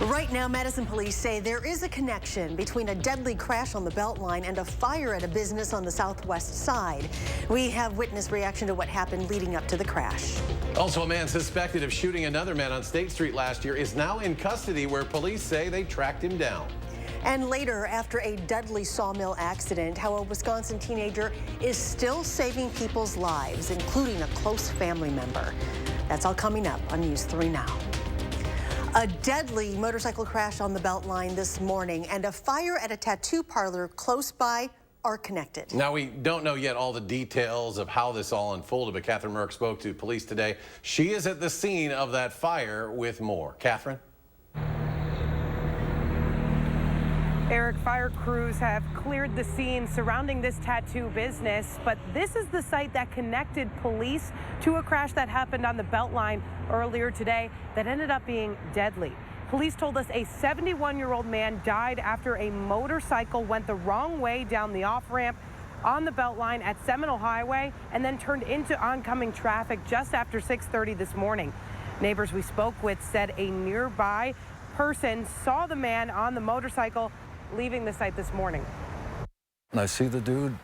Right now, Madison police say there is a connection between a deadly crash on the Beltline and a fire at a business on the southwest side. We have witness reaction to what happened leading up to the crash. Also, a man suspected of shooting another man on State Street last year is now in custody, where police say they tracked him down. And later, after a deadly sawmill accident, how a Wisconsin teenager is still saving people's lives, including a close family member. That's all coming up on News 3 Now. A deadly motorcycle crash on the Beltline this morning and a fire at a tattoo parlor close by are connected. Now, we don't know yet all the details of how this all unfolded, but Catherine Merck spoke to police today. She is at the scene of that fire with more. Catherine? Eric, fire crews have cleared the scene surrounding this tattoo business, but this is the site that connected police to a crash that happened on the Beltline earlier today that ended up being deadly. Police told us a 71-year-old man died after a motorcycle went the wrong way down the off-ramp on the Beltline at Seminole Highway and then turned into oncoming traffic just after 6:30 this morning. Neighbors we spoke with said a nearby person saw the man on the motorcycle leaving the site this morning. And I see the dude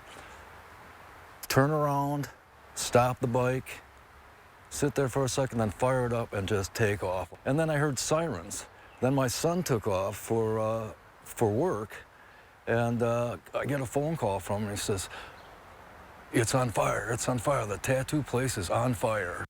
turn around, stop the bike, sit there for a second, then fire it up and just take off. And then I heard sirens. Then my son took off for work, and I get a phone call from him. He says, "It's on fire, it's on fire. The tattoo place is on fire."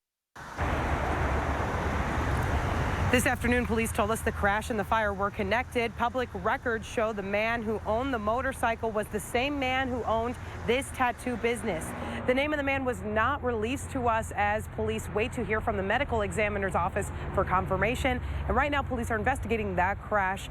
This afternoon, police told us the crash and the fire were connected. Public records show the man who owned the motorcycle was the same man who owned this tattoo business. The name of the man was not released to us as police wait to hear from the medical examiner's office for confirmation. And right now, police are investigating that crash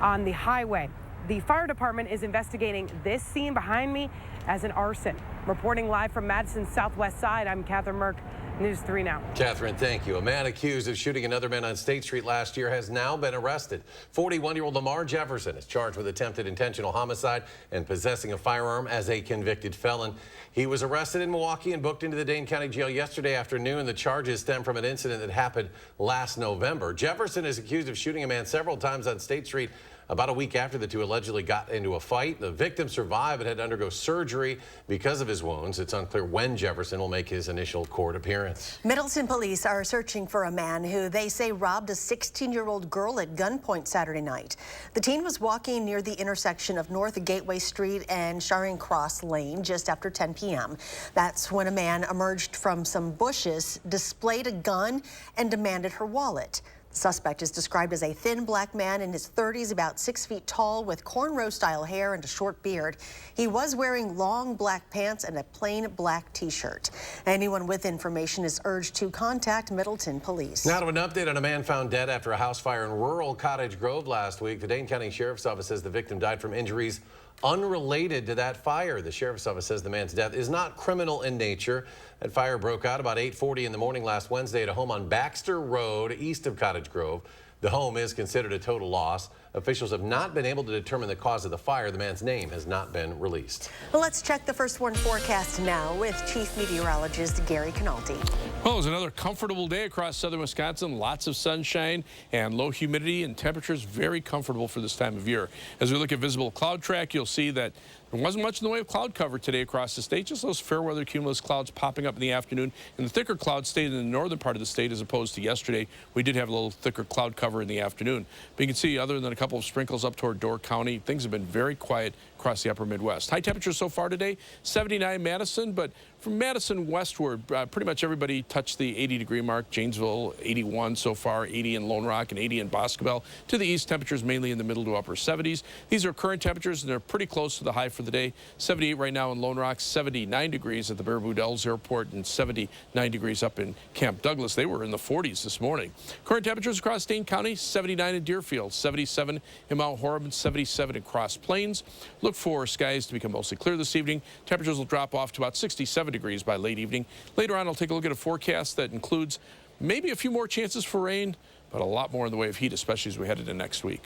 on the highway. The fire department is investigating this scene behind me as an arson. Reporting live from Madison's southwest side, I'm Catherine Merck, News 3 Now. Catherine, thank you. A man accused of shooting another man on State Street last year has now been arrested. 41-year-old Lamar Jefferson is charged with attempted intentional homicide and possessing a firearm as a convicted felon. He was arrested in Milwaukee and booked into the Dane County Jail yesterday afternoon. The charges stem from an incident that happened last November. Jefferson is accused of shooting a man several times on State Street about a week after the two allegedly got into a fight. The victim survived but had to undergo surgery because of his wounds. It's unclear when Jefferson will make his initial court appearance. Middleton police are searching for a man who they say robbed a 16-year-old girl at gunpoint Saturday night. The teen was walking near the intersection of North Gateway Street and Charing Cross Lane just after 10 p.m. That's when a man emerged from some bushes, displayed a gun, and demanded her wallet. The suspect is described as a thin black man in his 30s, about 6 feet tall, with cornrow-style hair and a short beard. He was wearing long black pants and a plain black T-shirt. Anyone with information is urged to contact Middleton police. Now to an update on a man found dead after a house fire in rural Cottage Grove last week. The Dane County Sheriff's Office says the victim died from injuries unrelated to that fire. The Sheriff's Office says the man's death is not criminal in nature. That fire broke out about 8:40 in the morning last Wednesday at a home on Baxter Road, east of Cottage Grove. The home is considered a total loss. Officials have not been able to determine the cause of the fire. The man's name has not been released. Well, let's check the first warn forecast now with Chief Meteorologist Gary Canaldi. Well, it was another comfortable day across southern Wisconsin. Lots of sunshine and low humidity and temperatures very comfortable for this time of year. As we look at visible cloud track, you'll see that there wasn't much in the way of cloud cover today across the state, just those fair weather cumulus clouds popping up in the afternoon. And the thicker clouds stayed in the northern part of the state as opposed to yesterday. We did have a little thicker cloud cover in the afternoon. But you can see, other than a couple of sprinkles up toward Door County, things have been very quiet across the upper Midwest. High temperatures so far today, 79 Madison, but from Madison westward, pretty much everybody touched the 80-degree mark. Janesville, 81 so far, 80 in Lone Rock, and 80 in Boscobel. To the east, temperatures mainly in the middle to upper 70s. These are current temperatures, and they're pretty close to the high for the day. 78 right now in Lone Rock, 79 degrees at the Baraboo Dells Airport, and 79 degrees up in Camp Douglas. They were in the 40s this morning. Current temperatures across Dane County, 79 in Deerfield, 77 in Mount Horeb, and 77 in Cross Plains. Look for skies to become mostly clear this evening. Temperatures will drop off to about 67 degrees by late evening. Later on, I'll take a look at a forecast that includes maybe a few more chances for rain, but a lot more in the way of heat, especially as we head into next week.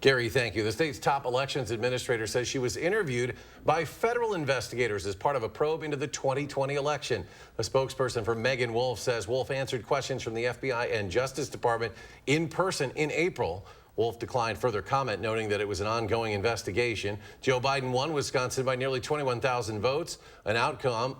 Gary, thank you. The state's top elections administrator says she was interviewed by federal investigators as part of a probe into the 2020 election. A spokesperson for Megan Wolf says Wolf answered questions from the FBI and Justice Department in person in April. Wolf declined further comment, noting that it was an ongoing investigation. Joe Biden won Wisconsin by nearly 21,000 votes, an outcome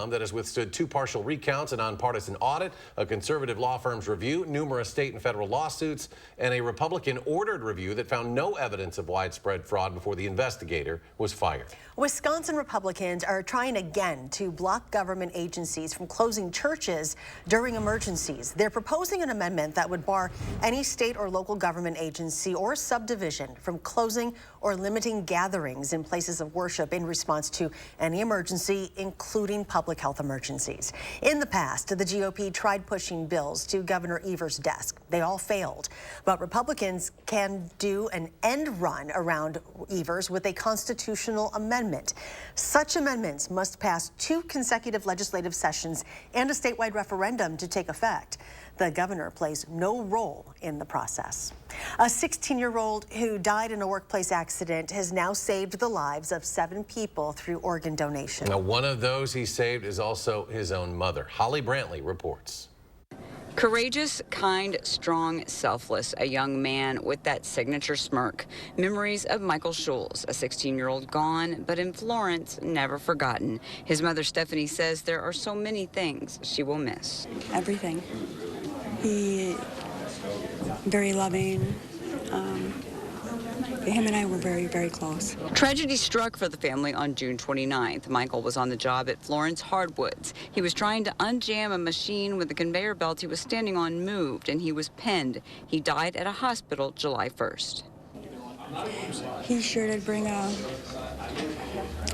that has withstood 2 partial recounts, a nonpartisan audit, a conservative law firm's review, numerous state and federal lawsuits, and a Republican-ordered review that found no evidence of widespread fraud before the investigator was fired. Wisconsin Republicans are trying again to block government agencies from closing churches during emergencies. They're proposing an amendment that would bar any state or local government agency or subdivision from closing or limiting gatherings in places of worship in response to any emergency, including public health emergencies. In the past, the GOP tried pushing bills to Governor Evers' desk. They all failed. But Republicans can do an end run around Evers with a constitutional amendment. Such amendments must pass 2 consecutive legislative sessions and a statewide referendum to take effect. The governor plays no role in the process. A 16-year-old who died in a workplace accident has now saved the lives of 7 people through organ donation. Now, one of those he saved is also his own mother. Holly Brantley reports. Courageous, kind, strong, selfless, a young man with that signature smirk. Memories of Michael Schulz, a 16-year-old gone, but in Florence, never forgotten. His mother, Stephanie, says there are so many things she will miss. Everything. He, very loving. Him and I were very, very close. Tragedy struck for the family on June 29th. Michael was on the job at Florence Hardwoods. He was trying to unjam a machine when the conveyor belt he was standing on moved, and he was pinned. He died at a hospital July 1st. He sure did bring a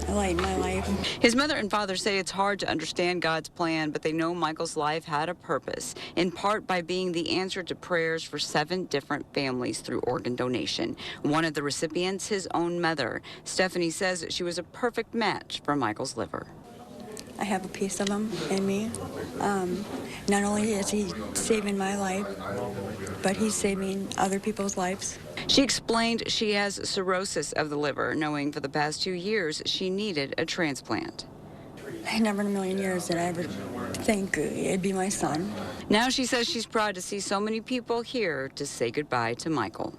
light in my life. His mother and father say it's hard to understand God's plan, but they know Michael's life had a purpose, in part by being the answer to prayers for 7 different families through organ donation. One of the recipients, his own mother. Stephanie says she was a perfect match for Michael's liver. I have a piece of him in me. Not only is he saving my life, but he's saving other people's lives. She explained she has cirrhosis of the liver, knowing for the past 2 years she needed a transplant. Never in a million years did I ever think it'd be my son. Now she says she's proud to see so many people here to say goodbye to Michael.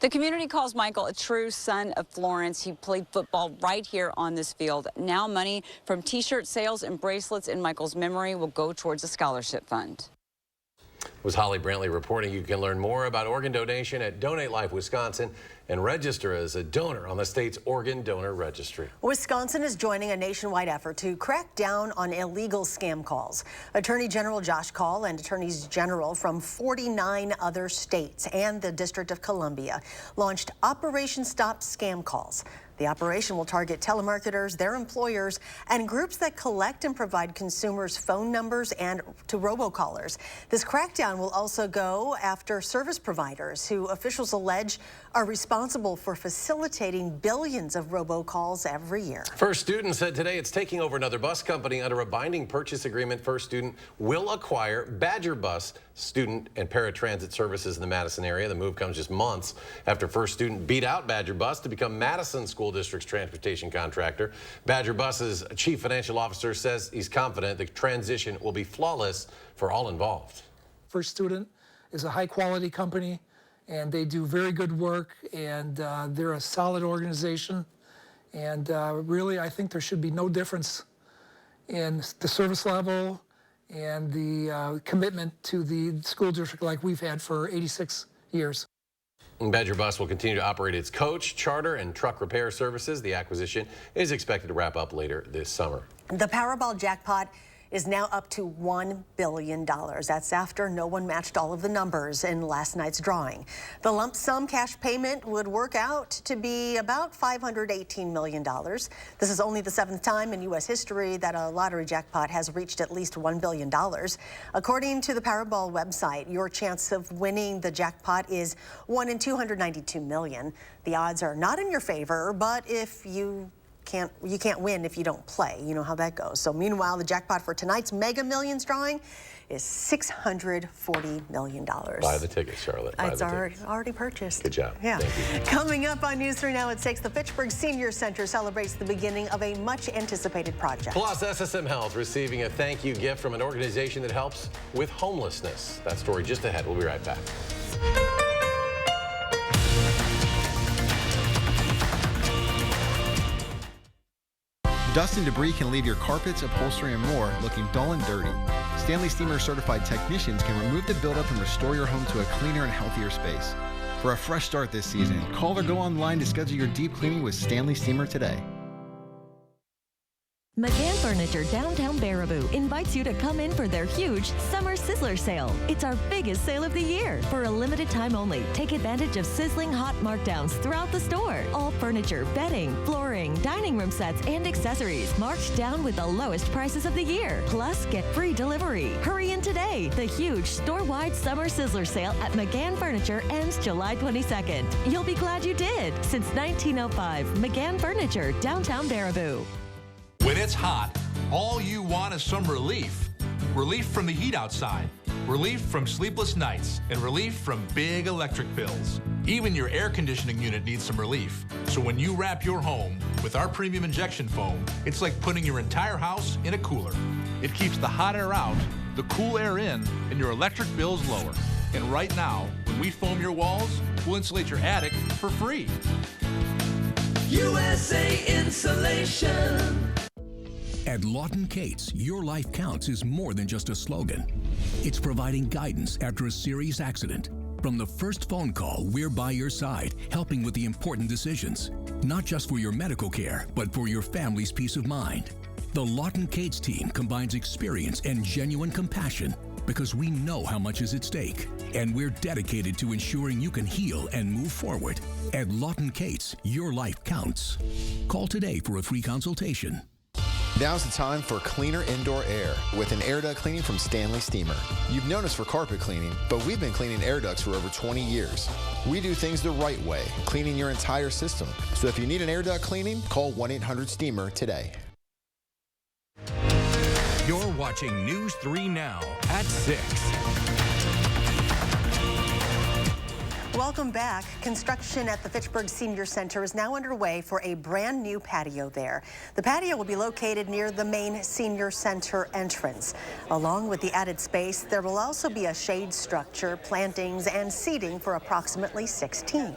The community calls Michael a true son of Florence. He played football right here on this field. Now money from T-shirt sales and bracelets in Michael's memory will go towards a scholarship fund. Was Holly Brantley reporting. You can learn more about organ donation at Donate Life Wisconsin and register as a donor on the state's organ donor registry. Wisconsin is joining a nationwide effort to crack down on illegal scam calls. Attorney General Josh Kaul and attorneys general from 49 other states and the District of Columbia launched Operation Stop Scam Calls. The operation will target telemarketers, their employers, and groups that collect and provide consumers' phone numbers and to robocallers. This crackdown will also go after service providers who officials allege are responsible for facilitating billions of robocalls every year. First Student said today it's taking over another bus company. Under a binding purchase agreement, First Student will acquire Badger Bus student and paratransit services in the Madison area. The move comes just months after First Student beat out Badger Bus to become Madison School District's transportation contractor. Badger Bus's chief financial officer says he's confident the transition will be flawless for all involved. First Student is a high-quality company, and they do very good work, and they're a solid organization. And really, I think there should be no difference in the service level and the commitment to the school district like we've had for 86 years. Badger Bus will continue to operate its coach, charter, and truck repair services. The acquisition is expected to wrap up later this summer. The Powerball jackpot is now up to $1 billion. That's after no one matched all of the numbers in last night's drawing. The lump sum cash payment would work out to be about $518 million. This is only the 7th time in U.S. history that a lottery jackpot has reached at least $1 billion. According to the Powerball website, your chance of winning the jackpot is 1 in 292 million. The odds are not in your favor, but if you can't win if you don't play. You know how that goes. So meanwhile, the jackpot for tonight's Mega Millions drawing is $640 million. Buy the ticket, Charlotte. It's already purchased. Good job. Yeah. Thank you. Coming up on News 3 Now at 6, the Fitchburg Senior Center celebrates the beginning of a much anticipated project. Plus, SSM Health receiving a thank you gift from an organization that helps with homelessness. That story just ahead. We'll be right back. Dust and debris can leave your carpets, upholstery, and more looking dull and dirty. Stanley Steamer certified technicians can remove the buildup and restore your home to a cleaner and healthier space. For a fresh start this season, call or go online to schedule your deep cleaning with Stanley Steamer today. McGann Furniture Downtown Baraboo invites you to come in for their huge Summer Sizzler Sale. It's our biggest sale of the year. For a limited time only, take advantage of sizzling hot markdowns throughout the store. All furniture, bedding, flooring, dining room sets, and accessories marked down with the lowest prices of the year. Plus, get free delivery. Hurry in today. The huge store-wide Summer Sizzler Sale at McGann Furniture ends July 22nd. You'll be glad you did. Since 1905, McGann Furniture, Downtown Baraboo. When it's hot, all you want is some relief. Relief from the heat outside, relief from sleepless nights, and relief from big electric bills. Even your air conditioning unit needs some relief. So when you wrap your home with our premium injection foam, it's like putting your entire house in a cooler. It keeps the hot air out, the cool air in, and your electric bills lower. And right now, when we foam your walls, we'll insulate your attic for free. USA Insulation. At Lawton Cates, your life counts is more than just a slogan. It's providing guidance after a serious accident. From the first phone call, we're by your side, helping with the important decisions. Not just for your medical care, but for your family's peace of mind. The Lawton Cates team combines experience and genuine compassion because we know how much is at stake. And we're dedicated to ensuring you can heal and move forward. At Lawton Cates, your life counts. Call today for a free consultation. Now's the time for cleaner indoor air with an air duct cleaning from Stanley Steamer. You've known us for carpet cleaning, but we've been cleaning air ducts for over 20 years. We do things the right way, cleaning your entire system. So if you need an air duct cleaning, call 1-800-STEAMER today. You're watching News 3 Now at 6. Welcome back. Construction at the Fitchburg Senior Center is now underway for a brand new patio there. The patio will be located near the main Senior Center entrance. Along with the added space, there will also be a shade structure, plantings, and seating for approximately 16.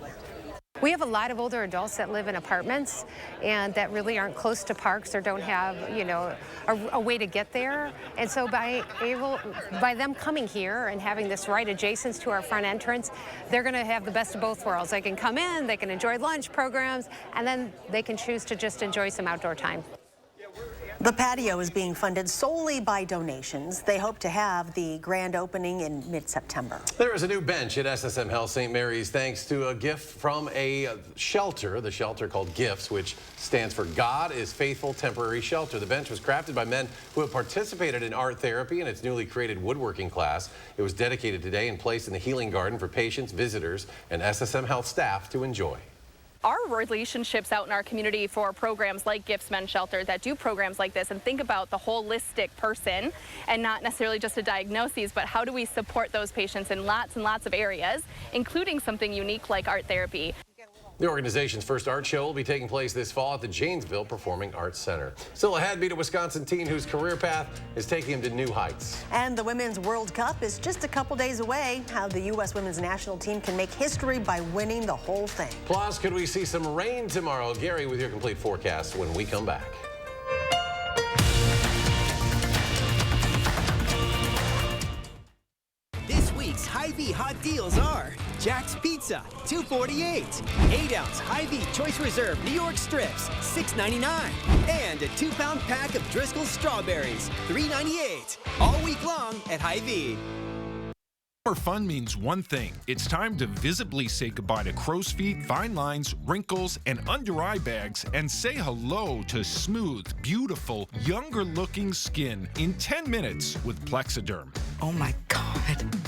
We have a lot of older adults that live in apartments and that really aren't close to parks or don't have, you know, a way to get there. And so by them coming here and having this right adjacent to our front entrance, they're going to have the best of both worlds. They can come in, they can enjoy lunch programs, and then they can choose to just enjoy some outdoor time. The patio is being funded solely by donations. They hope to have the grand opening in mid-September. There is a new bench at SSM Health St. Mary's thanks to a gift from a shelter, the shelter called GIFTS, which stands for God is Faithful Temporary Shelter. The bench was crafted by men who have participated in art therapy in its newly created woodworking class. It was dedicated today and placed in the healing garden for patients, visitors, and SSM Health staff to enjoy. Our relationships out in our community for programs like Gifts Men's Shelter that do programs like this and think about the holistic person and not necessarily just a diagnosis, but how do we support those patients in lots and lots of areas, including something unique like art therapy. The organization's first art show will be taking place this fall at the Janesville Performing Arts Center. Still ahead, meet a Wisconsin teen whose career path is taking him to new heights. And the Women's World Cup is just a couple days away. How the U.S. women's national team can make history by winning the whole thing. Plus, could we see some rain tomorrow? Gary with your complete forecast when we come back. This week's Hy-Vee hot deals are Jack's Pizza, $2.48. 8-ounce Hy-Vee Choice Reserve New York Strips, $6.99. And a 2-pound pack of Driscoll's Strawberries, $3.98. All week long at Hy-Vee. More fun means one thing. It's time to visibly say goodbye to crow's feet, fine lines, wrinkles, and under-eye bags, and say hello to smooth, beautiful, younger-looking skin in 10 minutes with Plexiderm. Oh my God.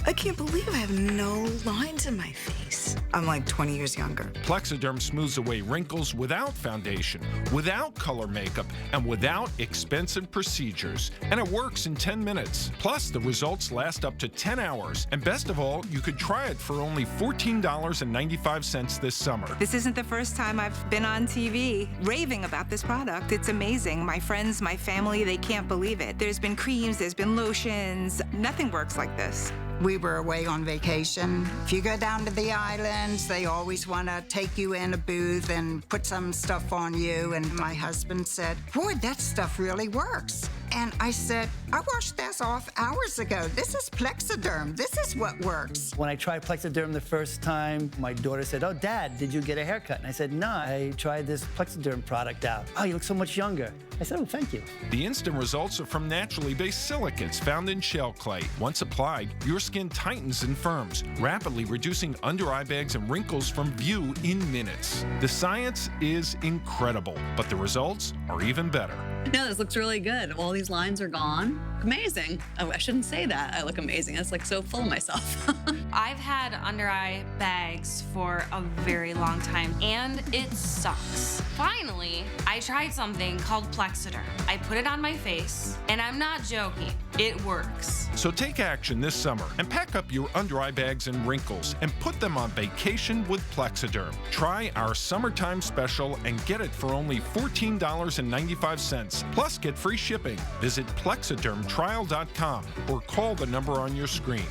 I can't believe I have no lines in my face. I'm like 20 years younger. Plexiderm smooths away wrinkles without foundation, without color makeup, and without expensive procedures. And it works in 10 minutes. Plus, the results last up to 10 hours. And best of all, you could try it for only $14.95 this summer. This isn't the first time I've been on TV raving about this product. It's amazing. My friends, my family, they can't believe it. There's been creams, there's been lotions. Nothing works like this. We were away on vacation. If you go down to the islands, they always want to take you in a booth and put some stuff on you. And my husband said, boy, that stuff really works. And I said, I washed this off hours ago. This is Plexiderm. This is what works. When I tried Plexiderm the first time, my daughter said, oh, Dad, did you get a haircut? And I said, no, I tried this Plexiderm product out. Oh, you look so much younger. I said, oh, thank you. The instant results are from naturally based silicates found in shell clay. Once applied, your skin tightens and firms, rapidly reducing under eye bags and wrinkles from view in minutes. The science is incredible, but the results are even better. No, this looks really good. All these lines are gone. Amazing. Oh, I shouldn't say that. I look amazing. It's like so full of myself. I've had under eye bags for a very long time, and it sucks. Finally, I tried something called Plexiderm. I put it on my face, and I'm not joking. It works. So take action this summer and pack up your under eye bags and wrinkles and put them on vacation with Plexiderm. Try our summertime special and get it for only $14.95. Plus, get free shipping. Visit plexidermtrial.com or call the number on your screen.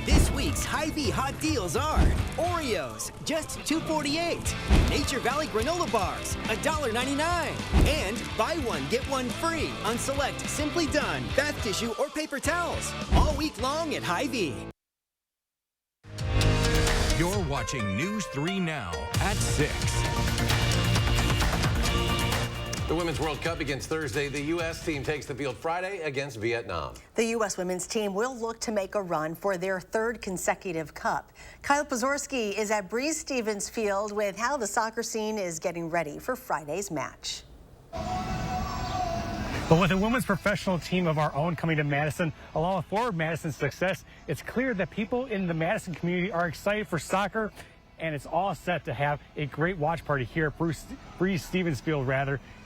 This week's Hy-Vee hot deals are Oreos, just $2.48. Nature Valley granola bars, $1.99. And buy one, get one free on select Simply Done bath tissue or paper towels. All week long at Hy-Vee. You're watching News 3 Now at 6. The Women's World Cup begins Thursday. The U.S. team takes the field Friday against Vietnam. The U.S. women's team will look to make a run for their third consecutive cup. Kyle Pozorski is at Stevens Field with how the soccer scene is getting ready for Friday's match. But with a women's professional team of our own coming to Madison, along with Forward Madison's success, it's clear that people in the Madison community are excited for soccer, and it's all set to have a great watch party here at Stevens Field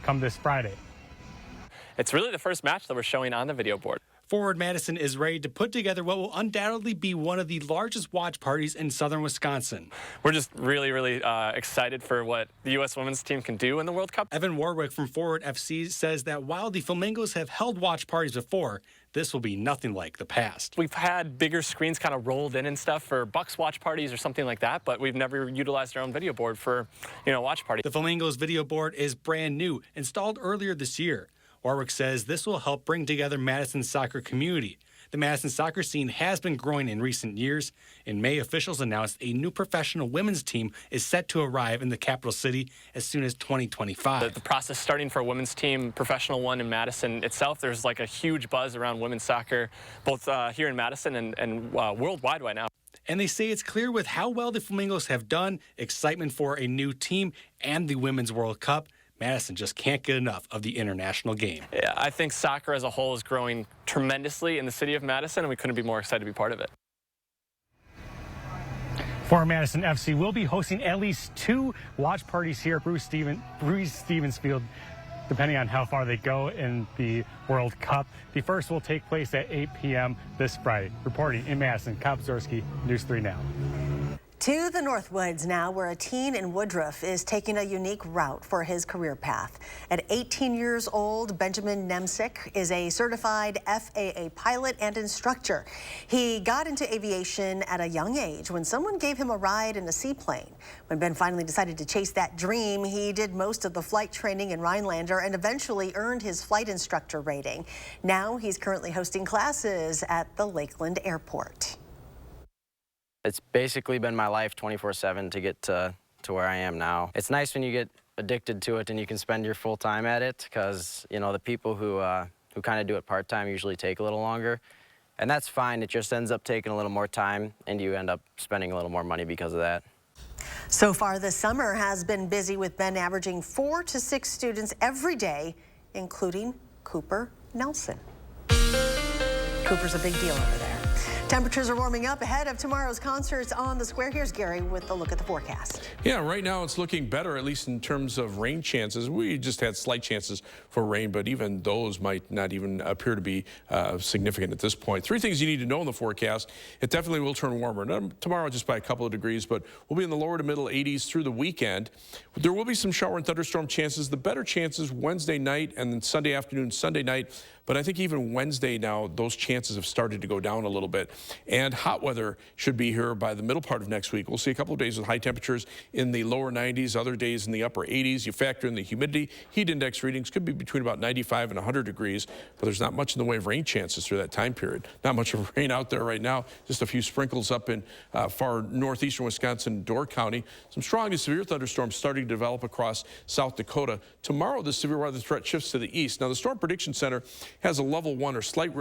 come this Friday. It's really the first match that we're showing on the video board. Forward Madison is ready to put together what will undoubtedly be one of the largest watch parties in southern Wisconsin. We're just really excited for what the U.S. women's team can do in the World Cup. Evan Warwick from Forward FC says that while the Flamingos have held watch parties before, this will be nothing like the past. We've had bigger screens kind of rolled in and stuff for Bucks watch parties or something like that, but we've never utilized our own video board for, watch party. The Flamingos video board is brand new, installed earlier this year. Warwick says this will help bring together Madison's soccer community. The Madison soccer scene has been growing in recent years. In May, officials announced a new professional women's team is set to arrive in the capital city as soon as 2025. The process starting for a women's team, professional one in Madison itself, there's like a huge buzz around women's soccer, both here in Madison and worldwide right now. And they say it's clear with how well the Flamingos have done, excitement for a new team, and the Women's World Cup, Madison just can't get enough of the international game. Yeah, I think soccer as a whole is growing tremendously in the city of Madison, and we couldn't be more excited to be part of it. Forward Madison FC will be hosting at least 2 watch parties here at Stevens Field, depending on how far they go in the World Cup. The first will take place at 8 p.m. this Friday. Reporting in Madison, Kyle Pozorski, News 3 Now. To the Northwoods now, where a teen in Woodruff is taking a unique route for his career path. At 18 years old, Benjamin Nemsick is a certified FAA pilot and instructor. He got into aviation at a young age when someone gave him a ride in a seaplane. When Ben finally decided to chase that dream, he did most of the flight training in Rhinelander and eventually earned his flight instructor rating. Now he's currently hosting classes at the Lakeland Airport. It's basically been my life 24/7 to get to where I am now. It's nice when you get addicted to it and you can spend your full time at it, because the people who kind of do it part-time usually take a little longer, and that's fine. It just ends up taking a little more time, and you end up spending a little more money because of that. So far this summer has been busy, with Ben averaging 4 to 6 students every day, including Cooper Nelson. Cooper's a big deal over there. Temperatures are warming up ahead of tomorrow's concerts on the square. Here's Gary with a look at the forecast. Yeah, right now it's looking better, at least in terms of rain chances. We just had slight chances for rain, but even those might not even appear to be significant at this point. 3 things you need to know in the forecast. It definitely will turn warmer. Tomorrow just by a couple of degrees, but we'll be in the lower to middle 80s through the weekend. There will be some shower and thunderstorm chances. The better chances Wednesday night and then Sunday afternoon, Sunday night. but I think even Wednesday now, those chances have started to go down a little bit. And hot weather should be here by the middle part of next week. We'll see a couple of days with high temperatures in the lower 90s, other days in the upper 80s. You factor in the humidity, heat index readings could be between about 95 and 100 degrees, but there's not much in the way of rain chances through that time period. Not much of rain out there right now, just a few sprinkles up in far northeastern Wisconsin, Door County. Some strong to severe thunderstorms starting to develop across South Dakota. Tomorrow, the severe weather threat shifts to the east. Now, the Storm Prediction Center has a level 1 or slight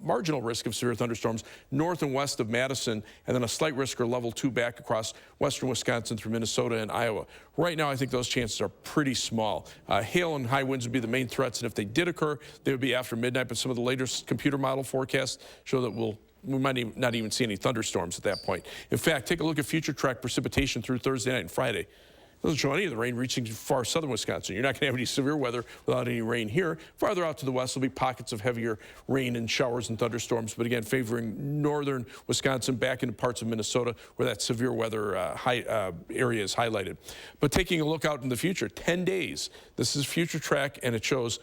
marginal risk of severe thunderstorms north and west of Madison, and then a slight risk or level 2 back across western Wisconsin through Minnesota and Iowa. Right now, I think those chances are pretty small. Hail and high winds would be the main threats, and if they did occur, they would be after midnight, but some of the latest computer model forecasts show that we might not even see any thunderstorms at that point. In fact, take a look at future track precipitation through Thursday night and Friday. It doesn't show any of the rain reaching far southern Wisconsin. You're not going to have any severe weather without any rain here. Farther out to the west will be pockets of heavier rain and showers and thunderstorms, but again, favoring northern Wisconsin back into parts of Minnesota where that severe weather area is highlighted. But taking a look out in the future, 10 days, this is future track, and it shows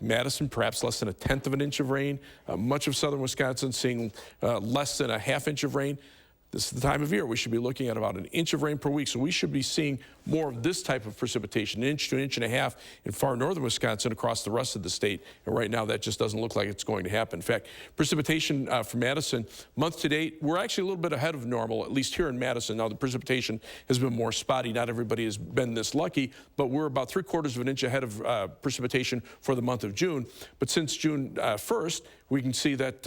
Madison, perhaps less than 1/10 of an inch of rain. Much of southern Wisconsin seeing less than 1/2 inch of rain. This is the time of year we should be looking at about 1 inch of rain per week. So we should be seeing more of this type of precipitation, 1 inch to 1.5 inches in far northern Wisconsin across the rest of the state. And right now that just doesn't look like it's going to happen. In fact, precipitation for Madison, month to date, we're actually a little bit ahead of normal, at least here in Madison. Now the precipitation has been more spotty. Not everybody has been this lucky, but we're about 3/4 of an inch ahead of precipitation for the month of June. But since June 1st, we can see that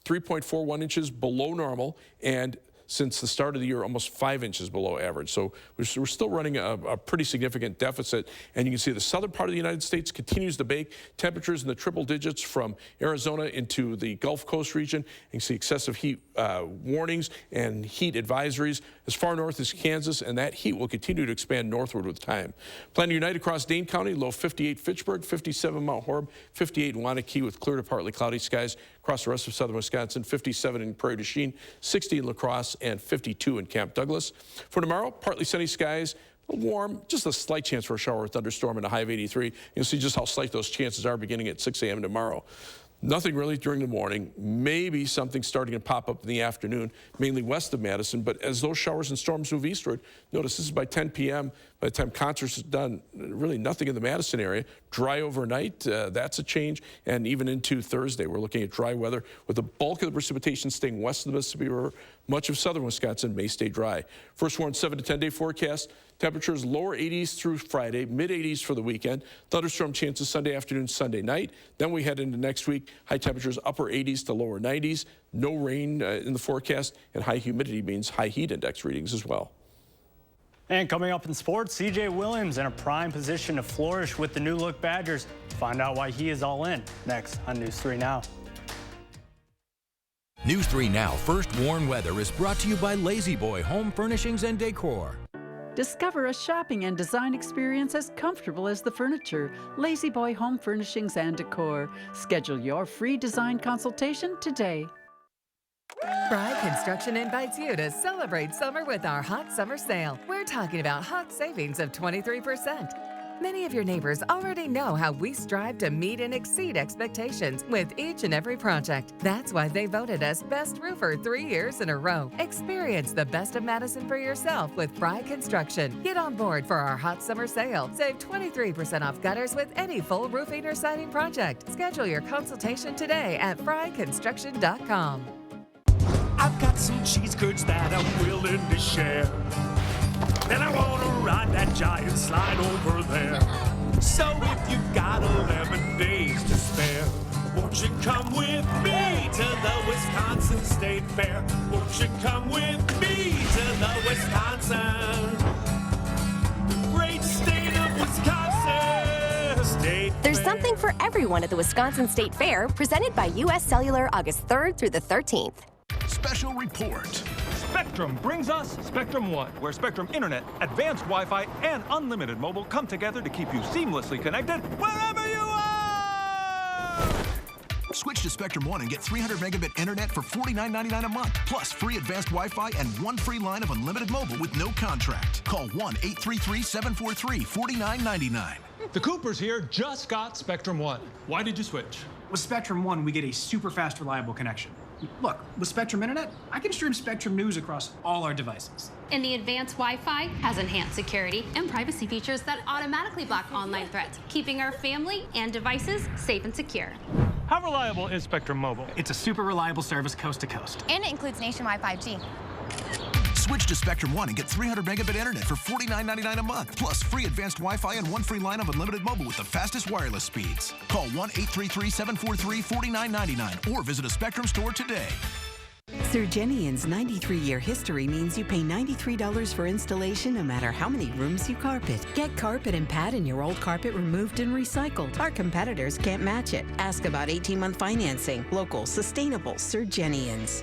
3.41 inches below normal, and since the start of the year, almost 5 inches below average. So we're still running a pretty significant deficit. And you can see the southern part of the United States continues to bake. Temperatures in the triple digits from Arizona into the Gulf Coast region. You can see excessive heat warnings and heat advisories as far north as Kansas, and that heat will continue to expand northward with time. Planning Unite across Dane County, low 58 Fitchburg, 57 Mount Horeb, 58 in Waunakee with clear to partly cloudy skies. Across the rest of southern Wisconsin, 57 in Prairie du Chien, 60 in La Crosse, and 52 in Camp Douglas. For tomorrow, partly sunny skies, warm, just a slight chance for a shower or thunderstorm and a high of 83. You'll see just how slight those chances are beginning at 6 a.m. tomorrow. Nothing really during the morning, maybe something starting to pop up in the afternoon, mainly west of Madison. But as those showers and storms move eastward, notice this is by 10 p.m. By the time concerts are done, really nothing in the Madison area. Dry overnight, that's a change. And even into Thursday, we're looking at dry weather with the bulk of the precipitation staying west of the Mississippi River. Much of southern Wisconsin may stay dry. First warned 7 to 10 day forecast. Temperatures lower 80s through Friday, mid 80s for the weekend. Thunderstorm chances Sunday afternoon, Sunday night. Then we head into next week. High temperatures upper 80s to lower 90s. No rain in the forecast, and high humidity means high heat index readings as well. And coming up in sports, C.J. Williams in a prime position to flourish with the new look Badgers. Find out why he is all in next on News 3 Now. News 3 Now First Warn Weather is brought to you by Lazy Boy Home Furnishings and Decor. Discover a shopping and design experience as comfortable as the furniture. Lazy Boy Home Furnishings and Decor. Schedule your free design consultation today. Fry Construction invites you to celebrate summer with our hot summer sale. We're talking about hot savings of 23%. Many of your neighbors already know how we strive to meet and exceed expectations with each and every project. That's why they voted us Best Roofer 3 years in a row. Experience the best of Madison for yourself with Fry Construction. Get on board for our hot summer sale. Save 23% off gutters with any full roofing or siding project. Schedule your consultation today at fryconstruction.com. I've got some cheese curds that I'm willing to share, and I want to ride that giant slide over there. So if you've got 11 days to spare, won't you come with me to the Wisconsin State Fair? Won't you come with me to the Wisconsin, the great state of Wisconsin State There's Fair. something for everyone at the Wisconsin State Fair, presented by U.S. Cellular August 3rd through the 13th. Special report. Spectrum brings us Spectrum One, where Spectrum Internet, advanced Wi-Fi, and unlimited mobile come together to keep you seamlessly connected wherever you are! Switch to Spectrum One and get 300 megabit internet for $49.99 a month, plus free advanced Wi-Fi and one free line of unlimited mobile with no contract. Call 1-833-743-4999. The Coopers here just got Spectrum One. Why did you switch? With Spectrum One, we get a super fast, reliable connection. Look, with Spectrum Internet, I can stream Spectrum News across all our devices. And the advanced Wi-Fi has enhanced security and privacy features that automatically block online threats, keeping our family and devices safe and secure. How reliable is Spectrum Mobile? It's a super reliable service coast to coast. And it includes nationwide 5G. Switch to Spectrum One and get 300 megabit internet for $49.99 a month, plus free advanced Wi-Fi and one free line of unlimited mobile with the fastest wireless speeds. Call 1-833-743-4999 or visit a Spectrum store today. Surgenian's 93-year history means you pay $93 for installation no matter how many rooms you carpet. Get carpet and pad in your old carpet removed and recycled. Our competitors can't match it. Ask about 18-month financing. Local, sustainable Surgenians.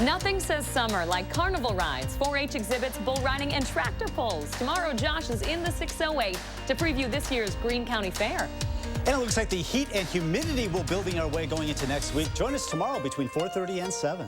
Nothing says summer like carnival rides, 4-H exhibits, bull riding, and tractor pulls. Tomorrow, Josh is in the 608 to preview this year's Greene County Fair. And it looks like the heat and humidity will building our way going into next week. Join us tomorrow between 4:30 and 7.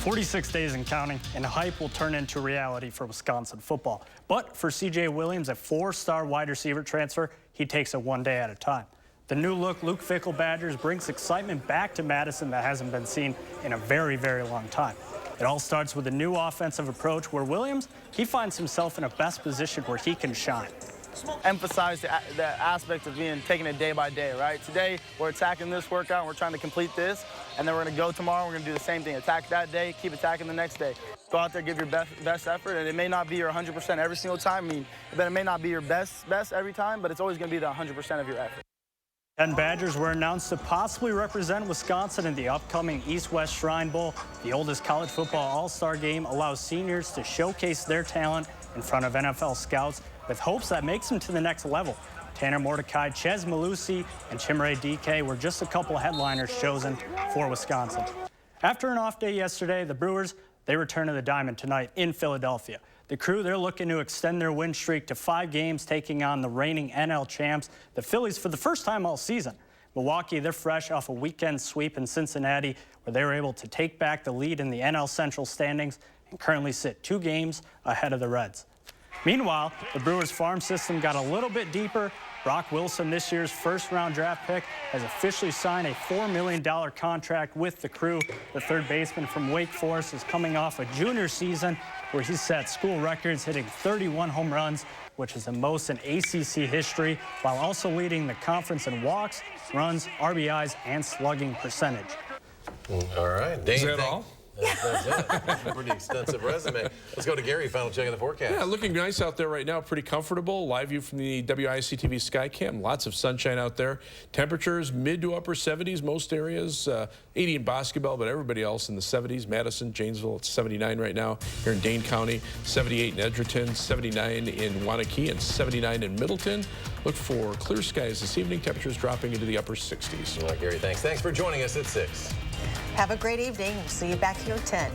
46 days and counting, and hype will turn into reality for Wisconsin football. But for C.J. Williams, a 4-star wide receiver transfer, he takes it one day at a time. The new look Luke Fickell Badgers brings excitement back to Madison that hasn't been seen in a very, very long time. It all starts with a new offensive approach where Williams, he finds himself in a best position where he can shine. Emphasize the aspect of being taking it day by day, right? Today, we're attacking this workout, and we're trying to complete this, and then we're going to go tomorrow, we're going to do the same thing. Attack that day, keep attacking the next day. Go out there, give your best effort, and it may not be your 100% every single time. I mean, it may not be your best every time, but it's always going to be the 100% of your effort. 10 Badgers were announced to possibly represent Wisconsin in the upcoming East-West Shrine Bowl. The oldest college football all-star game allows seniors to showcase their talent in front of NFL scouts with hopes that makes them to the next level. Tanner Mordecai, Ches Malusi, and Chimere DK were just a couple of headliners chosen for Wisconsin. After an off day yesterday, the Brewers, they return to the Diamond tonight in Philadelphia. The Crew, they're looking to extend their win streak to 5 games, taking on the reigning NL champs, the Phillies, for the first time all season. Milwaukee, they're fresh off a weekend sweep in Cincinnati, where they were able to take back the lead in the NL Central standings and currently sit 2 games ahead of the Reds. Meanwhile, the Brewers farm system got a little bit deeper. Brock Wilson, this year's first-round draft pick, has officially signed a $4 million contract with the Crew. The third baseman from Wake Forest is coming off a junior season where he set school records, hitting 31 home runs, which is the most in ACC history, while also leading the conference in walks, runs, RBIs, and slugging percentage. All right. Dane, is that all? That's it. Pretty extensive resume. Let's go to Gary. Final check of the forecast. Yeah, looking nice out there right now. Pretty comfortable. Live view from the WISC-TV Skycam. Lots of sunshine out there. Temperatures mid to upper 70s most areas. 80 in Boscobel, but everybody else in the 70s. Madison, Janesville, it's 79 right now. Here in Dane County, 78 in Edgerton, 79 in Waunakee, and 79 in Middleton. Look for clear skies this evening. Temperatures dropping into the upper 60s. All right, Gary, thanks. Thanks for joining us at 6. Have a great evening. We'll see you back here at 10.